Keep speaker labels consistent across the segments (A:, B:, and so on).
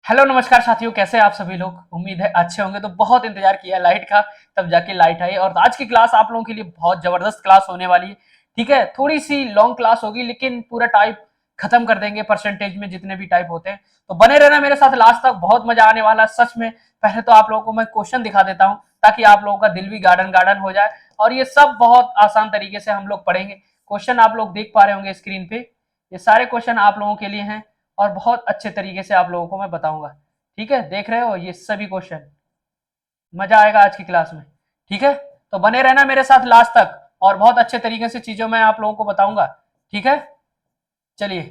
A: Hello नमस्कार साथियों, कैसे हैं आप सभी लोग। उम्मीद है अच्छे होंगे। तो बहुत इंतजार किया लाइट का, तब जाके लाइट आई। और आज की क्लास आप लोगों के लिए बहुत जबरदस्त क्लास होने वाली है। ठीक है, थोड़ी सी लॉन्ग क्लास होगी लेकिन पूरा टाइप खत्म कर देंगे परसेंटेज में जितने भी टाइप होते हैं। तो बने रहना मेरे साथ लास्ट तक, बहुत मजा आने वाला है सच में। पहले तो आप लोगों को मैं क्वेश्चन दिखा देता हूँ ताकि आप लोगों का दिल भी गार्डन गार्डन हो जाए। और ये सब बहुत आसान तरीके से हम लोग पढ़ेंगे। क्वेश्चन आप लोग देख पा रहे होंगे स्क्रीन पे, ये सारे क्वेश्चन आप लोगों के लिए हैं और बहुत अच्छे तरीके से आप लोगों को मैं बताऊंगा। ठीक है, देख रहे हो ये सभी क्वेश्चन। मजा आएगा आज की क्लास में। ठीक है, तो बने रहना मेरे साथ लास्ट तक और बहुत अच्छे तरीके से चीजों में आप लोगों को बताऊंगा। ठीक है, चलिए।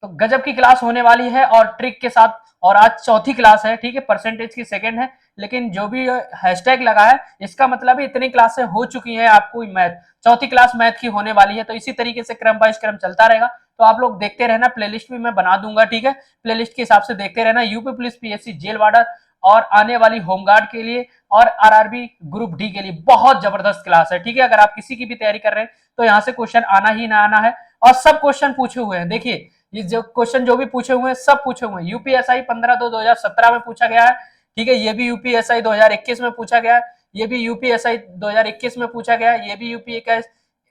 A: तो गजब की क्लास होने वाली है और ट्रिक के साथ। और आज चौथी क्लास है। ठीक है, परसेंटेज की सेकंड है, लेकिन जो भी हैशटैग लगा है इसका मतलब इतनी क्लासें हो चुकी हैं आपको। मैथ चौथी क्लास मैथ की होने वाली है, तो इसी तरीके से क्रम बाय क्रम चलता रहेगा। तो आप लोग देखते रहना, प्लेलिस्ट भी मैं बना दूंगा। ठीक है, प्लेलिस्ट के हिसाब से देखते रहना। UP police, PSC, jail warder और आने वाली होमगार्ड के लिए और आरआरबी ग्रुप डी के लिए बहुत जबरदस्त क्लास है। ठीक है, अगर आप किसी की भी तैयारी कर रहे हैं तो यहाँ से क्वेश्चन आना ही ना आना है। और सब क्वेश्चन पूछे हुए हैं। देखिए, ये जो क्वेश्चन जो भी पूछे हुए हैं सब पूछे हुए हैं। यूपीएसआई 15/2/2017 में पूछा गया है। ठीक है, ये भी यूपीएसआई 2021 में पूछा गया है। ये भी यूपीएसआई 2021 में पूछा गया है। ये भी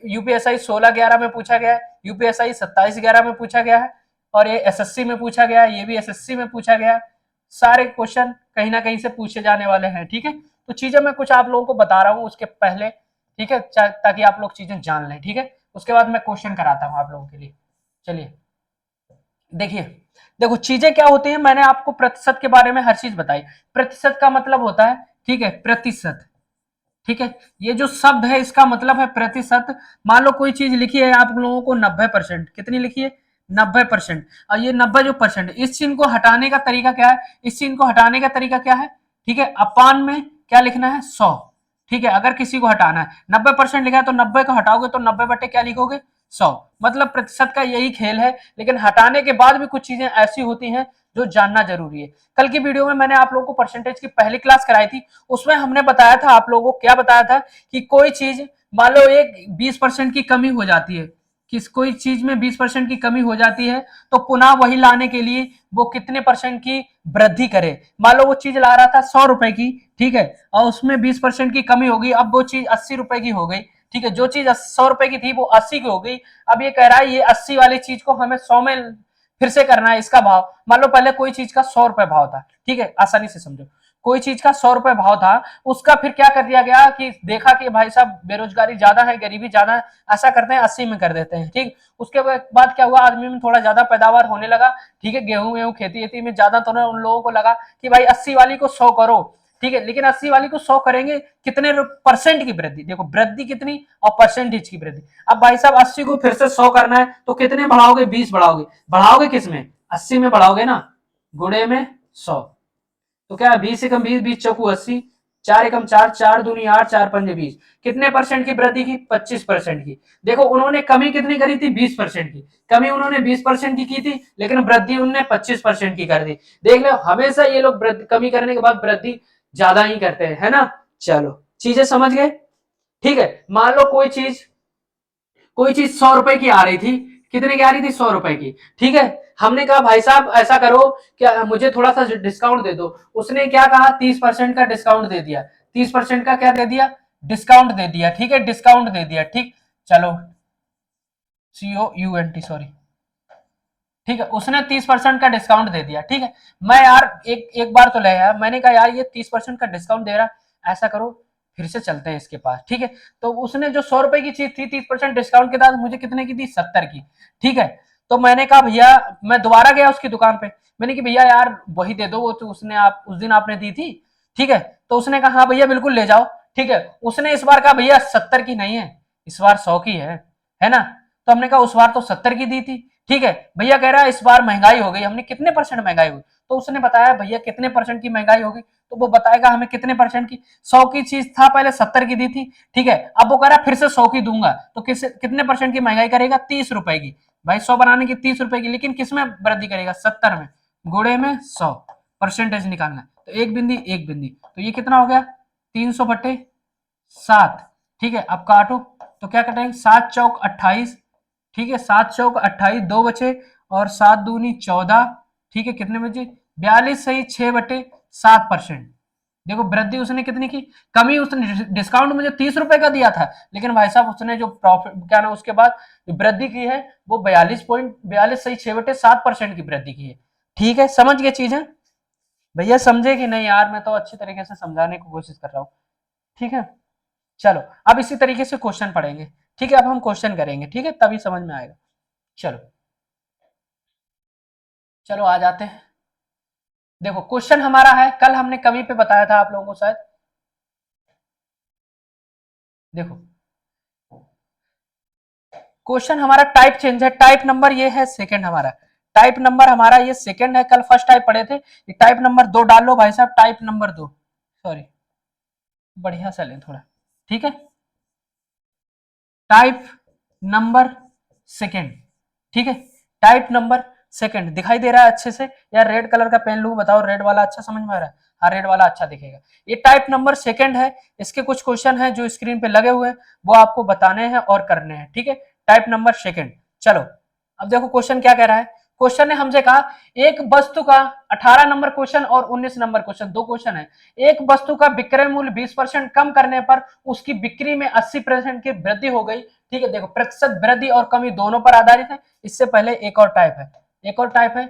A: यूपीएसआई 16/11 में पूछा गया है। यूपीएसआई 27/11 में पूछा गया है। और ये एसएससी में पूछा गया है। ये भी एसएससी में पूछा गया है। सारे क्वेश्चन कहीं ना कहीं से पूछे जाने वाले हैं। ठीक है, तो चीजें मैं कुछ आप लोगों को बता रहा हूँ उसके पहले। ठीक है, ताकि आप लोग चीजें जान लें। ठीक है, उसके बाद मैं क्वेश्चन कराता हूँ आप लोगों के लिए। चलिए, देखिए, देखो चीजें क्या होती हैं। मैंने आपको प्रतिशत के बारे में हर चीज बताई। प्रतिशत का मतलब होता है, ठीक है, प्रतिशत। ठीक है, ये जो शब्द है इसका मतलब है प्रतिशत। मान लो कोई चीज लिखी है आप लोगों को 90%, कितनी लिखी है 90%। और ये 90 जो परसेंट, इस चिन्ह को हटाने का तरीका क्या है, इस चिन्ह को हटाने का तरीका क्या है। ठीक है, अपान में क्या लिखना है 100। ठीक है, अगर किसी को हटाना है 90% लिखा है तो 90 को हटाओगे तो 90 बटे क्या लिखोगे 100। मतलब प्रतिशत का यही खेल है। लेकिन हटाने के बाद भी कुछ चीजें ऐसी होती हैं जो जानना जरूरी है। कल की वीडियो में मैंने आप लोगों को परसेंटेज की पहली क्लास कराई थी। उसमें हमने बताया था आप लोगों को, क्या बताया था कि कोई चीज मान लो एक 20% की कमी हो जाती है, किस कोई चीज में 20% की कमी हो जाती है तो पुनः वही लाने के लिए वो कितने परसेंट की वृद्धि करे। मान लो वो चीज ला रहा था 100 रुपए की, ठीक है, और उसमें 20% की कमी होगी, अब वो चीज 80 रुपए की हो गई। ठीक है, जो चीज 100 रुपए की थी वो 80 की हो गई। अब ये कह रहा है ये 80 वाली चीज को हमें 100 में फिर से करना है। इसका भाव, मान लो पहले कोई चीज का 100 रुपए भाव था। ठीक है, आसानी से समझो, कोई चीज का 100 रुपए भाव था, उसका फिर क्या कर दिया गया कि देखा कि भाई साहब बेरोजगारी ज्यादा है, गरीबी ज्यादा है, ऐसा करते हैं 80 में कर देते हैं। ठीक, उसके बाद क्या हुआ, आदमी में थोड़ा ज्यादा पैदावार होने लगा। ठीक है, गेहूं गेहूं खेती खेती में ज्यादा, तो उन लोगों को लगा कि भाई 80 वाली को 100 करो। ठीक है, लेकिन 80 वाली को 100 करेंगे कितने परसेंट की वृद्धि, देखो वृद्धि कितनी और परसेंटेज की वृद्धि। अब भाई साहब 80 को फिर से 100 करना है तो कितने बढ़ाओगे, 20 बढ़ाओगे। बढ़ाओगे किस में, 80 में बढ़ाओगे ना, गुणे में 100। तो क्या 20 एकम 20, 20 चौकू 80, 4 एकम 4, 4 दूनी 8, 4 पंजे 20। कितने परसेंट की वृद्धि की, 25% की। देखो उन्होंने कमी कितनी करी थी, 20% की। कमी उन्होंने 20% की थी, लेकिन वृद्धि उन्होंने 25% की कर दी। देख लो, हमेशा ये लोग कमी करने के बाद वृद्धि ज्यादा ही करते हैं, है ना। चलो, चीजें समझ गए। ठीक है, मान लो कोई चीज 100 रुपए की आ रही थी, कितने की आ रही थी, 100 रुपए की। ठीक है, हमने कहा भाई साहब ऐसा करो, क्या मुझे थोड़ा सा डिस्काउंट दे दो। उसने क्या कहा, 30% का डिस्काउंट दे दिया। 30% का क्या दे दिया, डिस्काउंट दे दिया। ठीक है, डिस्काउंट दे दिया। ठीक, चलो, COUNT, सॉरी। ठीक है, उसने 30% का डिस्काउंट दे दिया। ठीक है, मैं यार एक एक बार तो ले आया, मैंने कहा यार ये 30% का डिस्काउंट दे रहा, ऐसा करो फिर से चलते हैं इसके पास। ठीक है, तो उसने जो 100 रुपए की चीज थी 30% डिस्काउंट के बाद मुझे कितने की दी, 70 की। ठीक है, तो मैंने कहा भैया, मैं दोबारा गया उसकी दुकान पे, मैंने कहा भैया यार वही दे दो, वो तो उसने आप उस दिन आपने दी थी। ठीक है, तो उसने कहा हाँ भैया बिल्कुल ले जाओ। ठीक है, उसने इस बार कहा भैया 70 की नहीं है, इस बार 100 की है ना। तो हमने कहा उस बार तो 70 की दी थी। ठीक है, भैया कह रहा है इस बार महंगाई हो गई। हमने कितने परसेंट महंगाई हुई, तो उसने बताया भैया कितने परसेंट की महंगाई होगी, तो वो बताएगा हमें कितने परसेंट की। 100 की चीज था पहले 70 की दी थी। ठीक है, अब वो कह रहा है फिर से 100 की दूंगा, तो कितने परसेंट की महंगाई करेगा, 30 रुपए की। भाई 100 बनाने की 30 रुपए की, लेकिन किसमें वृद्धि करेगा, 70 में, गुणे में 100। परसेंटेज निकालना है तो एक बिंदी एक बिंदी, तो ये कितना हो गया, 300/7। ठीक है, अब काटो तो क्या कटेंगे, 7 चौक 28। ठीक है, 7 चौक 28, दो बचे और 7 दूनी 14। ठीक है, कितने बचे, 42.6/7%। देखो वृद्धि उसने कितनी की, कमी उसने, डिस्काउंट मुझे 30 रुपए का दिया था, लेकिन भाई साहब उसने जो प्रॉफिट क्या ना उसके बाद जो वृद्धि की है वो 42.42.6/7% की वृद्धि की है। ठीक है, समझ गए चीजें भैया? समझे कि नहीं यार? मैं तो अच्छी तरीके से समझाने की कोशिश कर रहा हूँ। ठीक है, चलो अब इसी तरीके से क्वेश्चन पढ़ेंगे। ठीक है, अब हम क्वेश्चन करेंगे, ठीक है, तभी समझ में आएगा। चलो चलो आ जाते हैं। देखो क्वेश्चन हमारा है, कल हमने कमी पे बताया था आप लोगों को शायद। देखो क्वेश्चन हमारा टाइप चेंज है, टाइप नंबर ये है सेकंड हमारा, टाइप नंबर हमारा ये सेकंड है, कल फर्स्ट टाइप पढ़े थे, ये टाइप नंबर 2 डाल लो भाई साहब, टाइप नंबर 2, सॉरी बढ़िया से लें थोड़ा। ठीक है, टाइप नंबर सेकंड। ठीक है, टाइप नंबर सेकंड दिखाई दे रहा है अच्छे से? यार रेड कलर का पेन लूं, बताओ रेड वाला अच्छा समझ में आ रहा है? हाँ रेड वाला अच्छा दिखेगा। ये टाइप नंबर सेकंड है, इसके कुछ क्वेश्चन हैं जो स्क्रीन पे लगे हुए हैं, वो आपको बताने हैं और करने हैं। ठीक है, टाइप नंबर सेकंड। चलो अब देखो क्वेश्चन क्या कह रहा है। क्वेश्चन ने हमसे कहा एक वस्तु का 18 नंबर क्वेश्चन और 19 नंबर क्वेश्चन, दो क्वेश्चन है। एक वस्तु का विक्रय मूल्य 20% कम करने पर उसकी बिक्री में 80% की वृद्धि हो गई। ठीक है, देखो प्रतिशत वृद्धि और कमी दोनों पर आधारित है। इससे पहले एक और टाइप है, एक और टाइप है,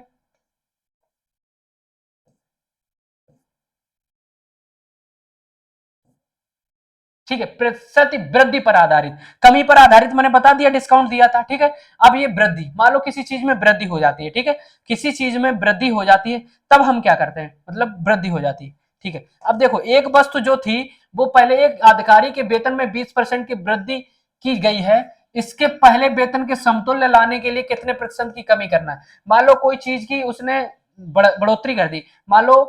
A: ठीक है, प्रतिशत वृद्धि पर आधारित, कमी पर आधारित मैंने बता दिया, डिस्काउंट दिया था। ठीक है, अब ये वृद्धि, मान लो किसी चीज में वृद्धि हो जाती है, ठीक है, किसी चीज में वृद्धि हो जाती है, तब हम क्या करते हैं, मतलब वृद्धि हो जाती है। ठीक है, अब देखो एक वस्तु जो थी वो पहले एक अधिकारी के वेतन में 20% की वृद्धि की गई है, इसके पहले वेतन के समतुल्य लाने के लिए कितने प्रतिशत की कमी करना है। मान लो कोई चीज की उसने बढ़ोतरी कर दी, मान लो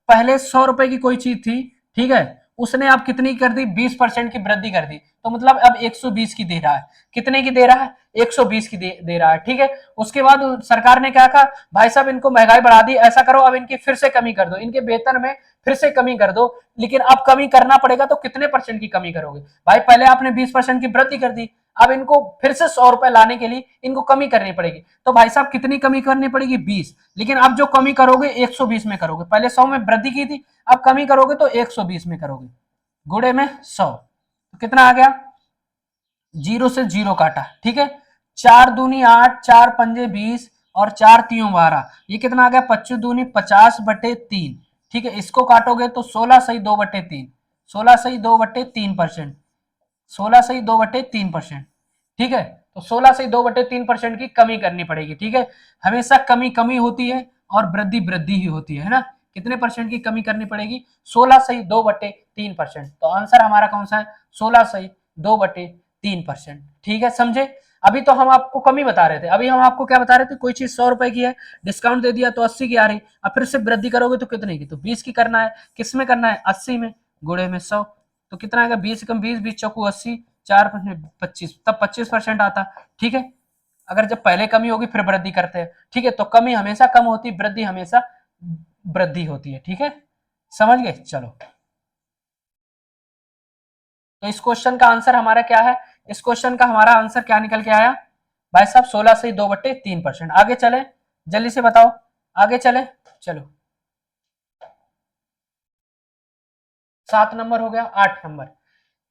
A: पहले 100 रुपए की कोई चीज थी, ठीक है, उसने अब कितनी कर दी, 20% की वृद्धि कर दी, तो मतलब अब 120 की दे रहा है। कितने की दे रहा है, 120 की दे रहा है। ठीक है, उसके बाद सरकार ने क्या कहा, भाई साहब इनको महंगाई बढ़ा दी, ऐसा करो अब इनकी फिर से कमी कर दो, इनके वेतन में फिर से कमी कर दो, लेकिन अब कमी करना पड़ेगा, तो कितने परसेंट की कमी करोगे भाई? पहले आपने 20% की वृद्धि कर दी, अब इनको फिर से 100 रुपए लाने के लिए इनको कमी करनी पड़ेगी, तो भाई साहब कितनी कमी करनी पड़ेगी, 20, लेकिन अब जो कमी करोगे 120 में करोगे, पहले 100 में वृद्धि की थी, अब कमी करोगे तो 120 में करोगे, गुड़े में 100, तो कितना आ गया, जीरो से जीरो काटा। ठीक है, 4 दूनी 8, 4 पंजे 20 और 4 तीयों 12, ये कितना आ गया, 25 दूनी 50/3। ठीक है, इसको काटोगे तो 16 सही 2/3, 16 सही 2/3%, 16 सही 2/3%। ठीक है, तो 16 सही 2/3% की कमी करनी पड़ेगी। ठीक है, हमेशा कमी कमी होती है और वृद्धि वृद्धि ही होती है ना। कितने परसेंट की कमी करनी पड़ेगी, 16 सही 2/3%। तो आंसर हमारा कौन सा है, 16 सही 2/3%। ठीक है, समझे? अभी तो हम आपको कमी बता रहे थे, अभी हम आपको क्या बता रहे थे, कोई चीज 100 रुपए की है, डिस्काउंट दे दिया तो 80 की आ रही, अब फिर से वृद्धि करोगे तो कितने की, तो 20 की करना है। किस में करना है, 80 में, गुड़े में 100, तो कितना आएगा, 20 कम 20, 20 चौकू 80, 4 25, तब 25% आता। ठीक है, अगर जब पहले कमी होगी फिर वृद्धि करते हैं। ठीक है, तो कमी हमेशा कम होती, वृद्धि हमेशा वृद्धि होती है। ठीक है, समझ गए? चलो तो इस क्वेश्चन का आंसर हमारा क्या है, इस क्वेश्चन का हमारा आंसर क्या निकल के आया भाई साहब, 16 सही 2/3%। आगे चले, जल्दी से बताओ, आगे चले, चलो 7 नंबर हो गया, 8 नंबर,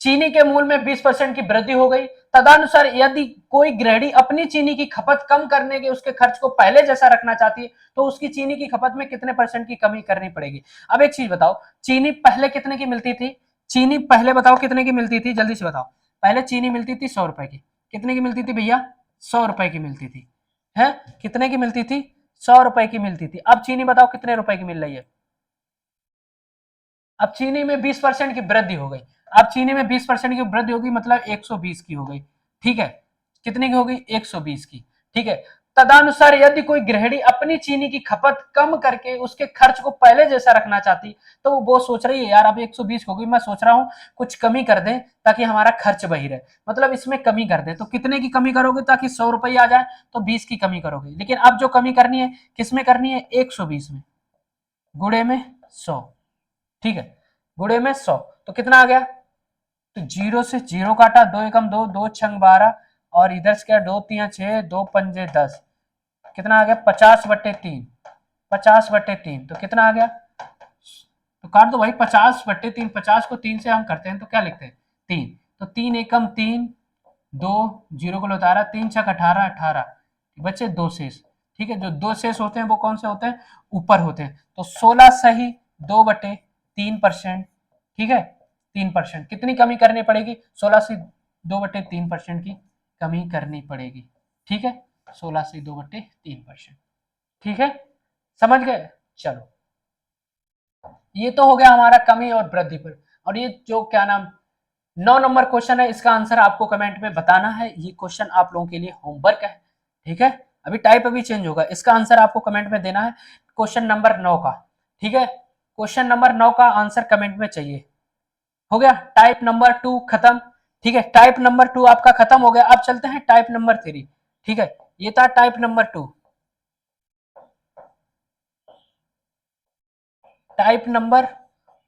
A: चीनी के मूल्य में 20% की वृद्धि हो गई, तदनुसार यदि कोई गृहिणी अपनी चीनी की खपत कम करने के उसके खर्च को पहले जैसा रखना चाहती है, तो उसकी चीनी की खपत में कितने परसेंट की कमी करनी पड़ेगी। अब एक चीज बताओ, चीनी पहले कितने की मिलती थी, चीनी पहले बताओ कितने की मिलती थी, जल्दी से बताओ। पहले चीनी मिलती थी 100 रुपए की, कितने की मिलती थी भैया, 100 रुपए की मिलती थी, है कितने की मिलती थी, 100 रुपए की मिलती थी। अब चीनी बताओ कितने रुपए की मिल रही है, अब चीनी में 20% की वृद्धि हो गई, अब चीनी में 20% की वृद्धि होगी, मतलब 120 की हो गई। ठीक है, कितने की हो गई, 120 की। ठीक है, तदनुसार यदि कोई गृहिणी अपनी चीनी की खपत कम करके उसके खर्च को पहले जैसा रखना चाहती, तो वो सोच रही है यार अब 120 हो गई, मैं सोच रहा हूं कुछ कमी कर दें ताकि हमारा खर्च वही रहे, मतलब इसमें कमी कर दे, तो कितने की कमी करोगे ताकि 100 रुपये आ जाए, तो 20 की कमी करोगे, लेकिन अब जो कमी करनी है किसमें करनी है, 120 में, गुड़े में 100। ठीक है, गुड़े में 100, तो कितना आ गया, तो जीरो से जीरो काटा, 2 एकम 2, 2 छंग 12, और इधर से क्या, 2 तिया 6, 2 पंजे 10, कितना आ गया, 50/3। 50/3 तो कितना आ गया, तो काट दो भाई 50/3, 50 को 3 से हम करते हैं तो क्या लिखते हैं 3, तो 3 एकम 3, 2 जीरो को उतारा, 3 छक 18, 18 बच्चे 2 शेष। ठीक है, जो 2 शेष होते हैं वो कौन से होते हैं, ऊपर होते हैं। तो 16 सही 2/3%। ठीक है, 3%। कितनी कमी करनी पड़ेगी, 16 से 2/3% की कमी करनी पड़ेगी। ठीक है, 16 से 2/3%। ठीक है, समझ गए। चलो, ये तो हो गया हमारा कमी और वृद्धि पर। और ये जो क्या नाम 9 नंबर क्वेश्चन है, इसका आंसर आपको कमेंट में बताना है। ये क्वेश्चन आप लोगों के लिए होमवर्क है। ठीक है, अभी टाइप अभी चेंज होगा, इसका आंसर आपको कमेंट में देना है, क्वेश्चन नंबर 9 का। ठीक है, क्वेश्चन नंबर 9 का आंसर कमेंट में चाहिए। हो गया टाइप नंबर 2 खत्म। ठीक है, टाइप नंबर 2 आपका खत्म हो गया। अब चलते हैं टाइप नंबर 3। ठीक है, ये था टाइप नंबर 2। टाइप नंबर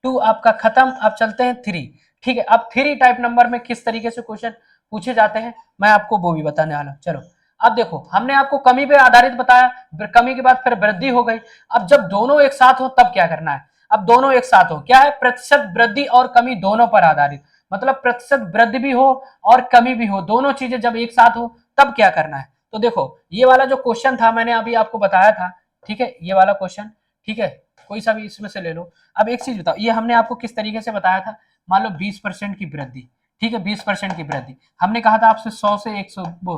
A: 2 आपका खत्म। अब चलते हैं 3। ठीक है, अब 3 टाइप नंबर में किस तरीके से क्वेश्चन पूछे जाते हैं मैं आपको वो भी बताने वाला हूं। चलो, अब देखो, हमने आपको कमी पे आधारित बताया, कमी के बाद फिर वृद्धि हो गई। अब जब दोनों एक साथ हो तब क्या करना है, अब दोनों एक साथ हो, क्या है, प्रतिशत वृद्धि और कमी दोनों पर आधारित, मतलब प्रतिशत वृद्धि भी हो और कमी भी हो, दोनों चीजें जब एक साथ हो तब क्या करना है। तो देखो, ये वाला जो क्वेश्चन था मैंने अभी आपको बताया था। ठीक है, ये वाला क्वेश्चन, ठीक है, कोई सा भी इसमें से ले लो। अब एक चीज बताओ, ये हमने आपको किस तरीके से बताया था, मान लो 20% की वृद्धि। ठीक है, 20% की वृद्धि, हमने कहा था आपसे 100 से 100 वो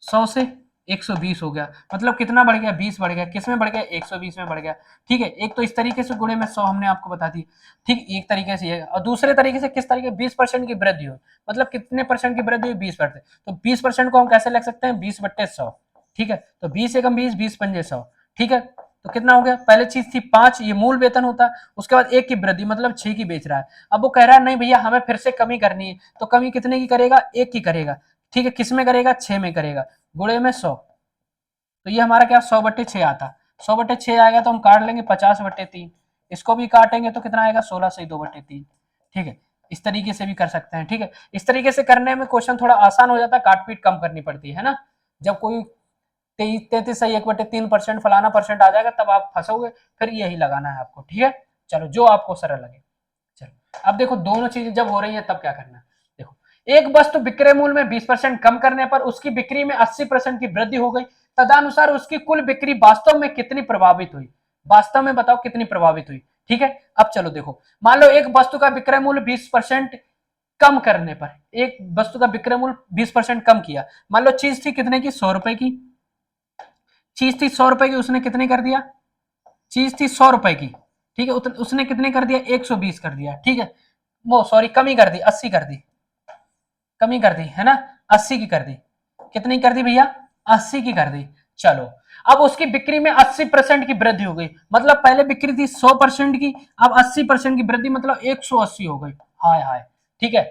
A: 100 से 120 हो गया, मतलब कितना बढ़ गया, 20 बढ़ गया, किसमें बढ़ गया, 120 में बढ़ गया। ठीक है, एक तो इस तरीके से गुणे में 100 हमने आपको बता दी। ठीक, एक तरीके से ये, और दूसरे तरीके से किस तरीके, 20% की वृद्धि हो, मतलब कितने परसेंट की वृद्धि हुई, 20%। तो 20% को हम कैसे लिख सकते हैं, 20/100। ठीक है, तो 20 एकम 20, 20 पंजे 100। ठीक है, तो कितना हो गया, पहले चीज थी 5, ये मूल वेतन होता है, उसके बाद 1 की वृद्धि मतलब 6 की बेच रहा है। अब वो कह रहा है नहीं भैया हमें फिर से कमी करनी है, तो कमी कितने की करेगा, 1 की करेगा। ठीक है, किस में करेगा, 6 में करेगा, गुणे में 100। तो ये हमारा क्या 100/6 आता, 100/6 आएगा तो हम काट लेंगे 50/3। इसको भी काटेंगे तो कितना आएगा, 16 से 2/3। ठीक है, इस तरीके से भी कर सकते हैं। ठीक है, इस तरीके से करने में क्वेश्चन थोड़ा आसान हो जाता है, काट पीट कम करनी पड़ती है ना। जब कोई 33 सही 1/3% फलाना परसेंट आ जाएगा तब आप फंसोगे, फिर यही लगाना है आपको। ठीक है, चलो जो आपको सरल लगे। चलो, अब देखो दोनों चीजें जब हो रही है तब क्या करना है। देखो, एक वस्तु विक्रय मूल्य में 20% कम करने पर उसकी बिक्री में 80% की वृद्धि हो गई, तदनुसार उसकी कुल बिक्री वास्तव में कितनी प्रभावित हुई, वास्तव में बताओ कितनी प्रभावित हुई। ठीक है, अब चलो देखो, मान लो एक वस्तु का विक्रय मूल्य 20% कम करने पर, एक वस्तु का विक्रय मूल्य 20% कम किया, मान लो चीज थी कितने की, 100 रुपए की, चीज थी 100 रुपए की, उसने कितने कर दिया, चीज थी 100 रुपए की। ठीक है, उसने कितने कर दिया, 120 कर दिया। ठीक है, वो सॉरी कमी कर दी, 80 कर दी, कमी कर दी है ना, 80 की कर दी, कितनी कर दी भैया, 80 की कर दी। चलो, अब उसकी बिक्री में 80% की वृद्धि हो गई, मतलब पहले बिक्री थी 100% की, अब 80% की वृद्धि मतलब 180 हो गई। हाय हाय। ठीक है,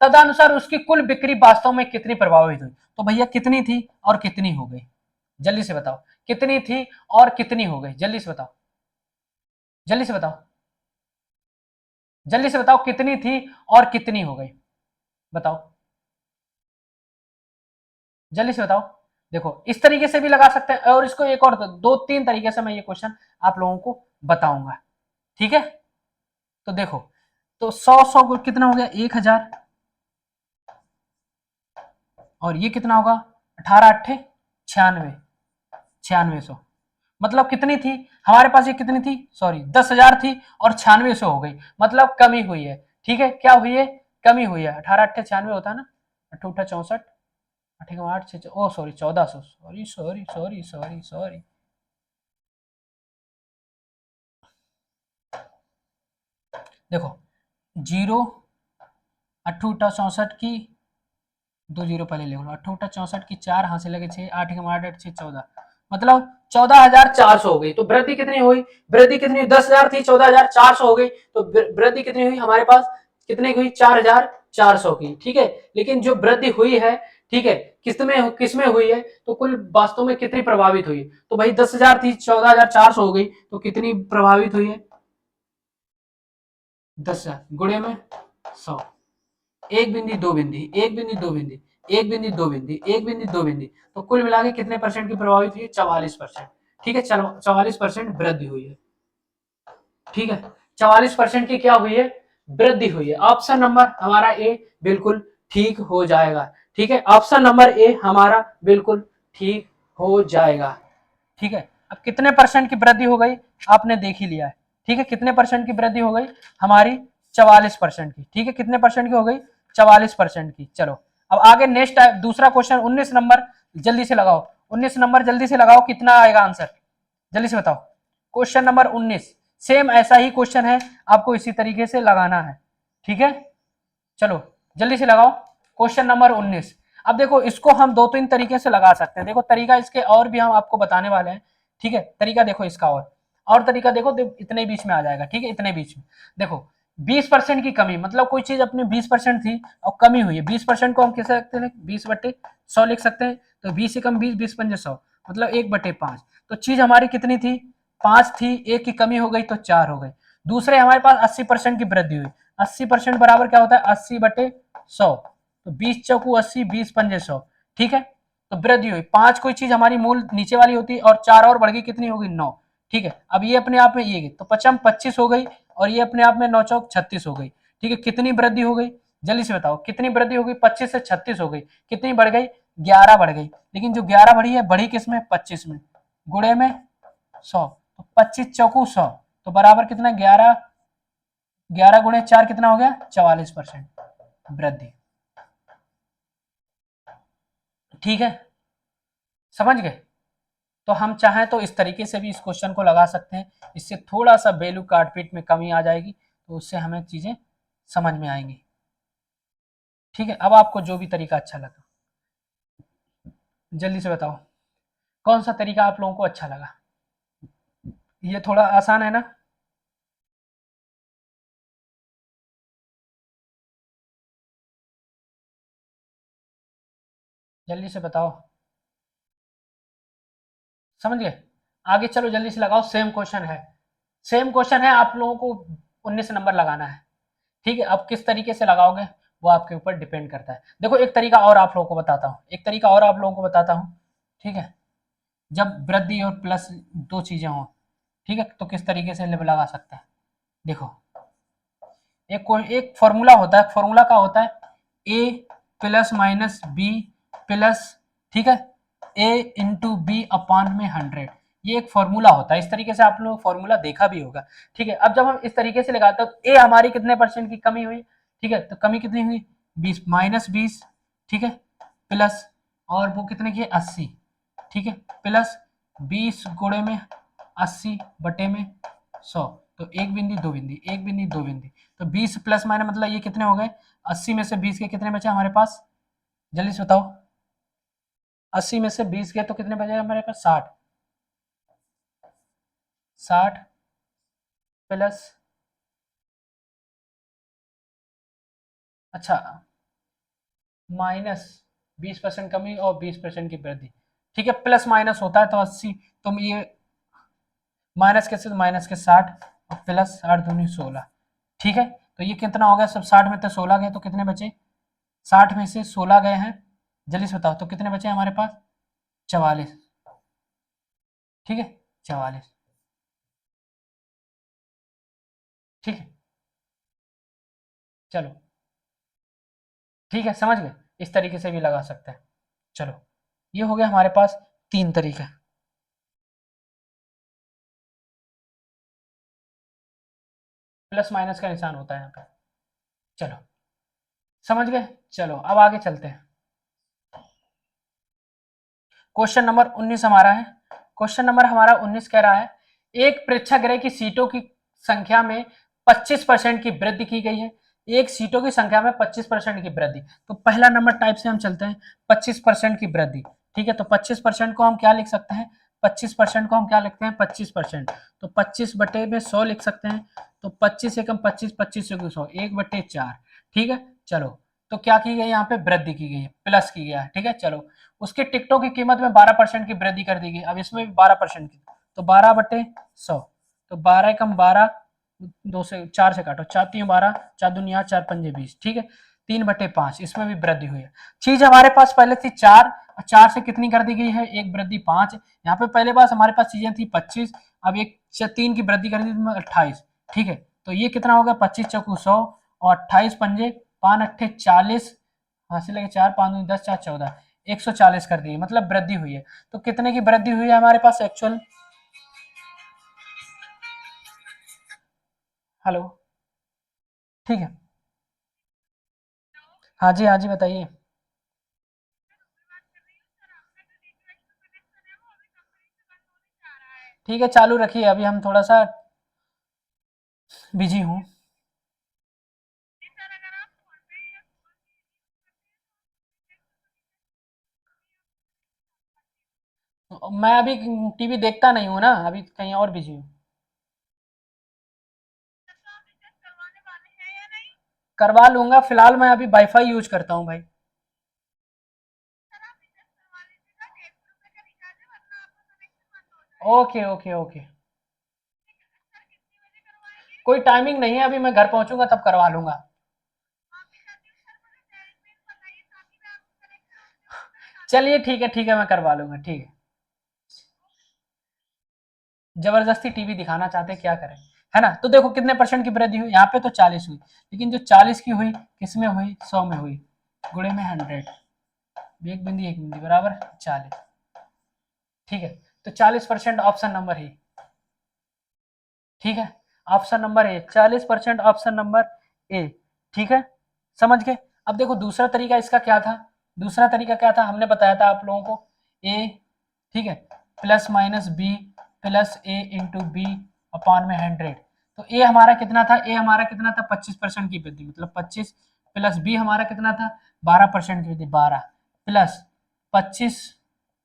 A: तदनुसार उसकी कुल बिक्री वास्तव में कितनी प्रभावित हुई, तो भैया कितनी थी और कितनी हो गई, जल्दी से बताओ, कितनी थी और कितनी हो गई, जल्दी से बताओ, जल्दी से बताओ, जल्दी से बताओ, कितनी थी और कितनी हो गई, बताओ, जल्दी से बताओ। देखो, इस तरीके से भी लगा सकते हैं, और इसको एक और 2-3 तरीके से मैं ये क्वेश्चन आप लोगों को बताऊंगा। ठीक है, तो देखो, तो 100 को कितना हो गया, 1000, और ये कितना होगा, 18 8 96, 9600, मतलब कितनी थी हमारे पास, ये कितनी थी, सॉरी 10,000 थी और 9600 हो गई, मतलब कमी हुई है। ठीक है, क्या हुई है, कमी हुई है। 18 8 96 होता है ना, 8 8 64, 8 8 ओ sorry 1400, sorry sorry sorry sorry sorry, देखो, 0 8 8 64 की 2 0 पहले ले लो, 8 8 64 की 4 हाथ से लगे 6, 8 के 8 8 6 14, मतलब 14,400 हो गई। तो वृद्धि कितनी हुई, वृद्धि कितनी हुई, 10,000 थी 14,400 हो गई, तो वृद्धि कितनी हुई हमारे पास, कितनी हुई, 4,400 की। ठीक है, लेकिन जो वृद्धि हुई है, ठीक है, किसमें हुई है, तो कुल वास्तव में कितनी प्रभावित हुई, तो भाई 10,000 थी 14,400 हो गई, तो कितनी प्रभावित हुई है, 10,000 गुणे में 100, एक बिंदी दो बिंदी, एक बिंदी दो बिंदी, एक बिंदी दो बिंदी, एक बिंदी दो बिंदी, तो कुल मिला के कितने परसेंट की प्रभावित हुई, 44%। ठीक है, चलो 44% वृद्धि हुई है। ठीक है, 44% की क्या हुई है, वृद्धि हुई है। ऑप्शन नंबर हमारा ए बिल्कुल ठीक हो जाएगा। ठीक है, ऑप्शन नंबर ए हमारा बिल्कुल ठीक हो जाएगा। ठीक है, अब कितने परसेंट की वृद्धि हो गई आपने देख ही लिया है। ठीक है, कितने परसेंट की वृद्धि हो गई हमारी, 44% की। ठीक है, कितने परसेंट की हो गई, 44% की। चलो अब आगे नेक्स्ट दूसरा क्वेश्चन 19 नंबर, जल्दी से लगाओ 19 नंबर, जल्दी से लगाओ, कितना आएगा आंसर, जल्दी से बताओ। क्वेश्चन नंबर 19 सेम ऐसा ही क्वेश्चन है, आपको इसी तरीके से लगाना है। ठीक है, चलो जल्दी से लगाओ क्वेश्चन नंबर 19। अब देखो इसको हम दो तीन तरीके से लगा सकते हैं, देखो तरीका इसके और भी हम आपको बताने वाले हैं। ठीक है, तरीका देखो इसका और तरीका देखो, इतने बीच में आ जाएगा। ठीक है, इतने बीच में देखो 20% की कमी, मतलब कोई चीज अपनी 20% थी और कमी हुई है। 20% को हम कैसे रखते हैं, 20/100 लिख सकते हैं। तो 20 से कम 20, 20×100 मतलब 1/5। तो चीज हमारी कितनी थी, 5 थी, एक की कमी हो गई तो 4 हो गई। दूसरे हमारे पास 80% की वृद्धि हुई। 80% बराबर क्या होता है, 80/100। तो 20 चौकू 80, 20×5 100। ठीक है, तो वृद्धि हुई। 5 कोई चीज हमारी मूल नीचे वाली होती है और 4 और बढ़ गई, कितनी होगी, 9। ठीक है, अब ये अपने आप में ये तो 25 हो गई और ये अपने आप में 9 चौक 36 हो गई। ठीक है, कितनी वृद्धि हो गई, जल्दी से बताओ कितनी वृद्धि हो गई, 25 से 36 हो गई। कितनी बढ़ गई, 11 बढ़ गई। लेकिन जो 11 बढ़ी है, बढ़ी किसमें, 25 में, गुणे में 100। तो 25 चौकू 100, तो बराबर कितना, 11। 11×4 कितना हो गया, 44% वृद्धि। ठीक है, समझ गए। तो हम चाहें तो इस तरीके से भी इस क्वेश्चन को लगा सकते हैं, इससे थोड़ा सा वैल्यू काटपीट में कमी आ जाएगी, तो उससे हमें चीजें समझ में आएंगी। ठीक है, अब आपको जो भी तरीका अच्छा लगा जल्दी से बताओ, कौन सा तरीका आप लोगों को अच्छा लगा। ये थोड़ा आसान है ना, जल्दी से बताओ, समझ गए। आगे चलो जल्दी से लगाओ, सेम क्वेश्चन है, सेम क्वेश्चन है, आप लोगों को 19 नंबर लगाना है। ठीक है, अब किस तरीके से लगाओगे वो आपके ऊपर डिपेंड करता है। देखो एक तरीका और आप लोगों को बताता हूँ, एक तरीका और आप लोगों को बताता हूँ। ठीक है, जब वृद्धि और प्लस दो चीजें हों, ठीक है, तो किस तरीके से लगा सकते हैं। देखो एक फॉर्मूला होता है, फॉर्मूला का होता है ए प्लस माइनस बी प्लस, ठीक है, ए इंटू बी अपॉन में 100। ये एक फॉर्मूला होता है, इस तरीके से आप लोग फॉर्मूला देखा भी होगा। ठीक है, अब जब हम इस तरीके से लगाते हैं तो ए हमारी कितने परसेंट की कमी हुई, ठीक है, तो कमी कितनी हुई, 20 -20। ठीक है, प्लस और वो कितने की, 80। ठीक है, प्लस 20 गुणे में 80 बटे में 100। तो एक बिंदी दो बिंदी, एक बिंदी दो बिंदी, तो 20 प्लस माइनस मतलब ये कितने हो गए, 80 में से 20 के कितने बचे हमारे पास, जल्दी से बताओ। 80 में से 20 गए तो कितने बचे हमारे पास, 60। 60 प्लस, अच्छा, माइनस 20% कमी और 20% की वृद्धि। ठीक है, प्लस माइनस होता है तो 80, तुम ये माइनस कैसे, तो माइनस के 60 और प्लस 8×2 = 16। ठीक है, तो ये कितना हो गया, सब 60 में से 16 गए तो कितने बचे, 60 में से 16 गए हैं, जल्दी से बताओ तो कितने बचे हमारे पास, 44। ठीक है, 44। ठीक है, चलो ठीक है, समझ गए, इस तरीके से भी लगा सकते हैं। चलो ये हो गया हमारे पास 3 तरीके, प्लस माइनस का निशान होता है यहाँ पे। चलो समझ गए, चलो अब आगे चलते हैं। क्वेश्चन नंबर 19 हमारा है, क्वेश्चन नंबर हमारा 19 कह रहा है, एक प्रेक्षागृह की सीटों की संख्या में 25% की वृद्धि की गई है। एक सीटों की संख्या में 25% की वृद्धि, तो पहला नंबर टाइप से हम चलते हैं, 25% की वृद्धि। ठीक है, तो 25% को हम क्या लिख सकते हैं, 25% को हम क्या लिखते हैं, 25%, तो 25/100 लिख सकते हैं। तो 25 एकम 25, 25 से 100, 1/4। ठीक है, चलो तो क्या की गई, यहाँ पे वृद्धि की गई है, प्लस की गया है। ठीक है, चलो उसके टिकटों की कीमत में 12% की वृद्धि कर दी गई, अब इसमें भी 12% की, तो 12/100, तो 12 एकम 12, 2 से 4 से काटो, 4 3 12, 4 दूनी 8, 4 पंजे 20। ठीक है, 3/5 इसमें भी वृद्धि हुई है। चीज हमारे पास पहले थी 4, 4 से कितनी कर दी गई है, एक वृद्धि 5। यहाँ पे पहले बार हमारे पास चीजें थी 25, अब एक 3 की वृद्धि कर दी 28। ठीक है, तो ये कितना हो गया, 25 चौकू 100 और 28 पंजे 5 अट्ठे 40, हासिल लगे 4 5 दूनी 10 4 14, 140 कर दी, मतलब वृद्धि हुई है। तो कितने की वृद्धि हुई है हमारे पास एक्चुअल, हेलो, ठीक है, हाँ जी बताइए। ठीक है चालू रखिए, अभी हम थोड़ा सा बिजी हूँ। मैं अभी टीवी देखता नहीं हूँ ना, अभी कहीं और बिजी हूँ। करवा लूंगा, फिलहाल मैं अभी वाईफाई यूज करता हूँ भाई। ओके ओके ओके, कोई टाइमिंग नहीं है, अभी मैं घर पहुंचूंगा तब करवा लूंगा। चलिए ठीक है मैं करवा लूंगा, ठीक है। जबरदस्ती टीवी दिखाना चाहते हैं, क्या करें, है ना। तो देखो कितने परसेंट की वृद्धि हुई, यहाँ पे तो 40 हुई, लेकिन जो 40 की हुई किसमें हुई, 100 में हुई, गुणे में 100, एक बिंदी बराबर 40। ठीक है, तो 40% ऑप्शन नंबर है, ठीक है, option number A 40%, option number A, ठीक है, समझ गए। अब देखो दूसरा तरीका इसका क्या था, दूसरा तरीका क्या था, हमने बताया था आप लोगों को, ए, ठीक है, प्लस माइनस बी प्लस ए इंटू बी अपॉन में 100। तो ए हमारा कितना था, ए हमारा कितना था 25% की वृद्धि, मतलब 25, प्लस बी हमारा कितना था 12% की वृद्धि, 12 प्लस 25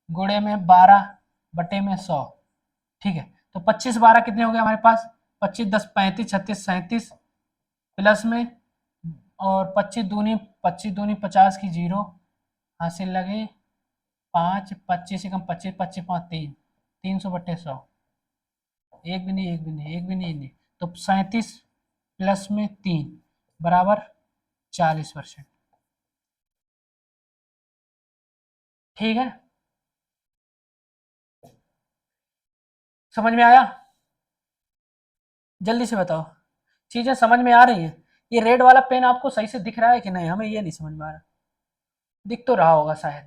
A: गुणे में 12 बटे में 100। ठीक है, तो 25 12 कितने हो गए हमारे पास, 25 10 35 36 37 प्लस में, और 25 दूनी 50 की जीरो, हासिल लगे 5, 25 से कम 25, 25 5 3, 300 बट्टे 100, एक भी नहीं, तो 37 प्लस में 3 बराबर 40%। ठीक है, समझ में आया, जल्दी से बताओ, चीजें समझ में आ रही हैं। ये रेड वाला पेन आपको सही से दिख रहा है कि नहीं, हमें ये नहीं समझ में आ रहा। दिख तो रहा होगा शायद,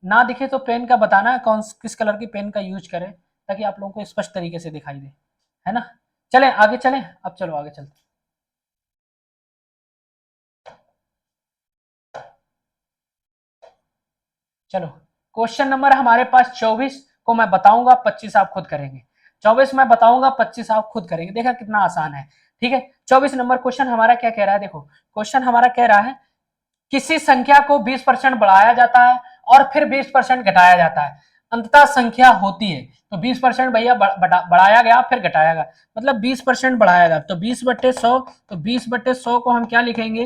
A: ना दिखे तो पेन का बताना है, कौन किस कलर की पेन का यूज करें, ताकि आप लोगों को स्पष्ट तरीके से दिखाई दे, है ना। चलें आगे चलें, अब चलो आगे चलते, चलो क्वेश्चन नंबर हमारे पास 24 को मैं बताऊंगा, 25 आप खुद करेंगे, 24 मैं बताऊंगा, 25 आप खुद करेंगे, देखा कितना आसान है। ठीक है, 24 नंबर क्वेश्चन हमारा क्या कह रहा है, देखो क्वेश्चन हमारा कह रहा है किसी संख्या को 20% बढ़ाया जाता है और फिर 20% घटाया जाता है, अंततः संख्या होती है। तो 20% भैया बढ़ाया गया फिर घटाया गया, मतलब 20% बढ़ाया गया, तो 20/100, तो 20/100 को हम क्या लिखेंगे,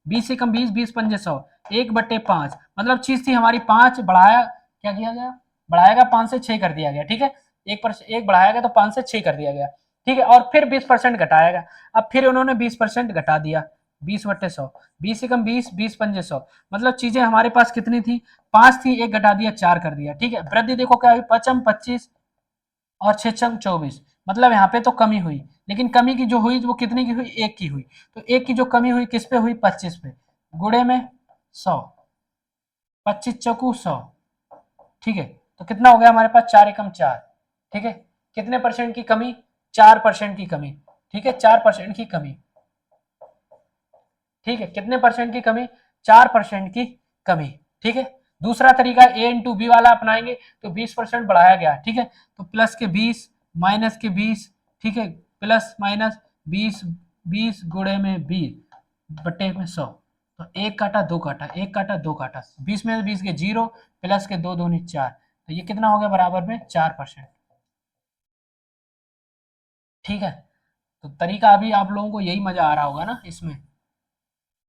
A: 20 से कम 20, 20 पंजे 100, 1/5, मतलब चीज थी हमारी 5, बढ़ाया क्या किया गया, बढ़ाया गया 5 से 6 कर दिया गया, ठीक है, एक बढ़ाया गया तो 5 से 6 कर दिया गया, ठीक है, और फिर 20% घटाया गया, अब फिर उन्होंने 20% घटा दिया, 20/100, 20 से कम 20, 20 पंजे 100, मतलब चीजें हमारे पास कितनी थी, 5 थी, एक घटा दिया 4 कर दिया, ठीक है। वृद्धि देखो क्या हुई, 5 25 और 6 24, मतलब यहाँ पे तो कमी हुई, लेकिन कमी की जो हुई वो कितनी की हुई, एक की हुई, तो एक की जो कमी हुई किस पे हुई, 25 पे, गुड़े में 100, 25 चौकू 100, ठीक है, तो कितना हो गया हमारे पास, 4 एकम 4, ठीक है, कितने परसेंट की कमी, 4% की कमी, ठीक है, 4% की कमी, ठीक है, कितने परसेंट की कमी, 4% की कमी, ठीक है। दूसरा तरीका ए इंटू बी वाला अपनाएंगे, तो 20% बढ़ाया गया, ठीक है, तो प्लस के 20 माइनस के 20, ठीक है, प्लस माइनस 20, 20 गुणे में 20 बटे में 100, तो एक काटा दो काटा, एक काटा दो काटा, 20 में 20 के जीरो, प्लस के दो दूनी 4, तो ये कितना हो गया बराबर में 4%। ठीक है, तो तरीका अभी आप लोगों को यही मजा आ रहा होगा ना इसमें,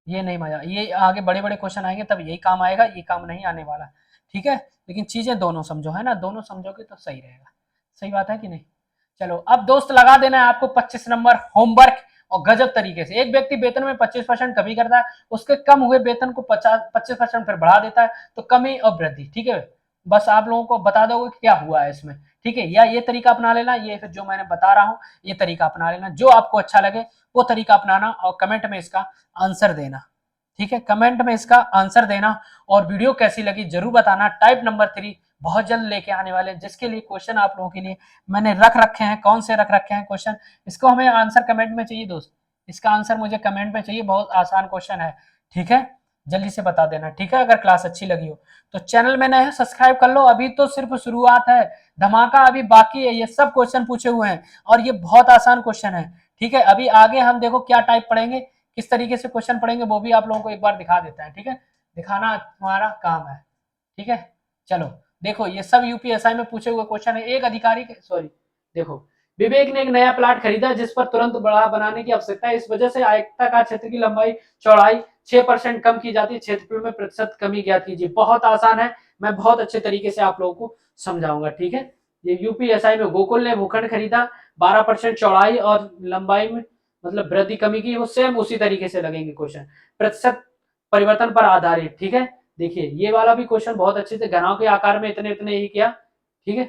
A: ये नहीं मजा, ये आगे बड़े बड़े क्वेश्चन आएंगे तब यही काम आएगा, ये काम नहीं आने वाला, ठीक है। लेकिन चीजें दोनों समझो, है ना, दोनों समझोगे तो सही रहेगा, सही बात है कि नहीं। चलो अब दोस्त लगा देना है आपको 25 नंबर होमवर्क, और गजब तरीके से, एक व्यक्ति वेतन में 25% कमी करता है, उसके कम हुए वेतन को 50 25% फिर बढ़ा देता है, तो कमी और वृद्धि, ठीक है। बस आप लोगों को बता दोगे कि क्या हुआ है इसमें, ठीक है। या ये तरीका अपना लेना, ये फिर जो मैंने बता रहा हूँ ये तरीका अपना लेना, जो आपको अच्छा लगे वो तरीका अपनाना और कमेंट में इसका आंसर देना, ठीक है। कमेंट में इसका आंसर देना और वीडियो कैसी लगी जरूर बताना। टाइप नंबर 3 बहुत जल्द लेके आने वाले हैं, जिसके लिए क्वेश्चन आप लोगों के लिए मैंने रख रखे हैं। कौन से रख रखे हैं क्वेश्चन, इसको हमें आंसर कमेंट में चाहिए दोस्त, इसका आंसर मुझे कमेंट में चाहिए। बहुत आसान क्वेश्चन है, ठीक है, जल्दी से बता देना, ठीक है। अगर क्लास अच्छी लगी हो तो चैनल में नए हैं सब्सक्राइब कर लो, अभी तो सिर्फ शुरुआत है, धमाका अभी बाकी है। ये सब क्वेश्चन पूछे हुए हैं और ये बहुत आसान क्वेश्चन है, ठीक है। अभी आगे हम देखो क्या टाइप पढ़ेंगे, किस तरीके से क्वेश्चन पढ़ेंगे, वो भी आप लोगों को एक बार दिखा देते हैं, ठीक है। दिखाना हमारा काम है, ठीक है। चलो देखो ये सब यूपीएसआई में पूछे हुए क्वेश्चन है। एक अधिकारी के सॉरी देखो, विवेक ने एक नया प्लाट खरीदा जिस पर तुरंत बड़ा बनाने की आवश्यकता है। इस वजह से आयताकार क्षेत्र की लंबाई चौड़ाई 6% कम की जाती है, क्षेत्रफल में प्रतिशत कमी ज्ञात कीजिए। बहुत आसान है, मैं बहुत अच्छे तरीके से आप लोगों को समझाऊंगा, ठीक है। ये यूपीएसआई में गोकुल ने भूखंड खरीदा, 12% चौड़ाई और लंबाई में मतलब वृद्धि कमी की, वो सेम उसी तरीके से लगेंगे क्वेश्चन, प्रतिशत परिवर्तन पर आधारित, ठीक है। देखिए ये वाला भी क्वेश्चन बहुत अच्छे से, घनाओं के आकार में इतने इतने ही किया, ठीक है।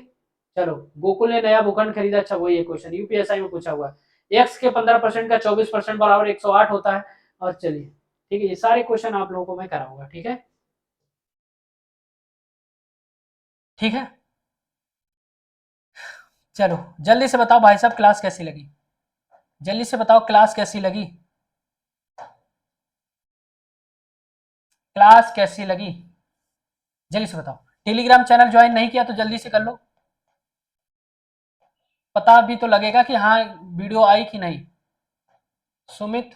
A: चलो गोकुल ने नया भूखंड खरीदा, अच्छा वही ये क्वेश्चन यूपीएसआई में पूछा हुआ है। एक्स के 15% का 24% बराबर 108 होता है। और चलिए ठीक है, ये सारे क्वेश्चन आप लोगों को मैं कराऊंगा, ठीक है, ठीक है। चलो जल्दी से बताओ भाई साहब क्लास कैसी लगी, जल्दी से बताओ क्लास कैसी लगी, क्लास कैसी लगी, जल्दी से बताओ। टेलीग्राम चैनल ज्वाइन नहीं किया तो जल्दी से कर लो, पता भी तो लगेगा कि हाँ वीडियो आई कि नहीं। सुमित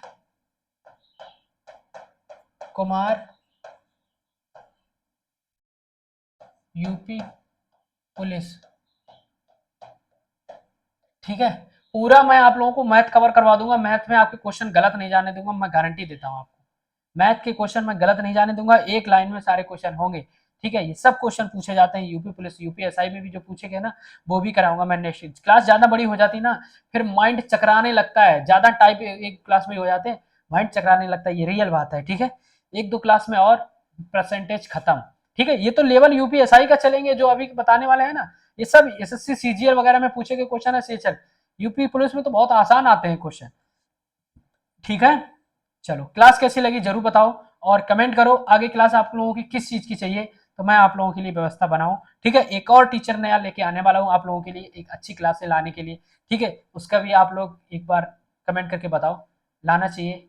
A: कुमार यूपी पुलिस, ठीक है। पूरा मैं आप लोगों को मैथ कवर करवा दूंगा, मैथ में आपके क्वेश्चन गलत नहीं जाने दूंगा, मैं गारंटी देता हूँ आपको। मैथ के क्वेश्चन मैं गलत नहीं जाने दूंगा, एक लाइन में सारे क्वेश्चन होंगे, ठीक है। ये सब क्वेश्चन पूछे जाते हैं यूपी पुलिस यूपीएसआई में भी, जो पूछे गए ना वो भी कराऊंगा मैं नेक्स्ट। क्लास ज्यादा बड़ी हो जाती ना फिर माइंड चकराने लगता है, ज्यादा टाइप एक क्लास में हो जाते हैं, माइंड चकराने लगता है, ये रियल बात है, ठीक है। एक दो क्लास में और परसेंटेज खत्म, ठीक है। ये तो लेवल यूपीएसआई का चलेंगे जो अभी बताने वाले हैं ना, ये सब एसएससी सीजीएल वगैरह में पूछे गए क्वेश्चन है सेचल, यूपी पुलिस में तो बहुत आसान आते हैं क्वेश्चन, ठीक है। चलो क्लास कैसी लगी जरूर बताओ और कमेंट करो आगे क्लास आप लोगों की किस चीज की चाहिए, तो मैं आप लोगों के लिए व्यवस्था बनाऊं, ठीक है। एक और टीचर नया लेके आने वाला हूं आप लोगों के लिए एक अच्छी क्लास से लाने के लिए, ठीक है। उसका भी आप लोग एक बार कमेंट करके बताओ, लाना चाहिए,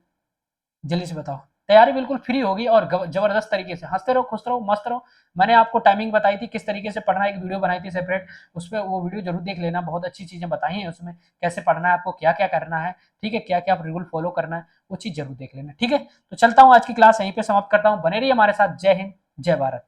A: जल्दी से बताओ। तैयारी बिल्कुल फ्री होगी और जबरदस्त तरीके से, हंसते रहो खुश रहो मस्त रहो। मैंने आपको टाइमिंग बताई थी किस तरीके से पढ़ना है, एक वीडियो बनाई थी सेपरेट, उस पर वो वीडियो जरूर देख लेना, बहुत अच्छी चीजें बताई हैं उसमें, कैसे पढ़ना है आपको, क्या क्या करना है, ठीक है, क्या क्या रूल फॉलो करना है, वो चीज जरूर देख लेना, ठीक है। तो चलता हूँ, आज की क्लास यहीं पे समाप्त करता हूँ, बने रहिए हमारे साथ। जय हिंद जय भारत।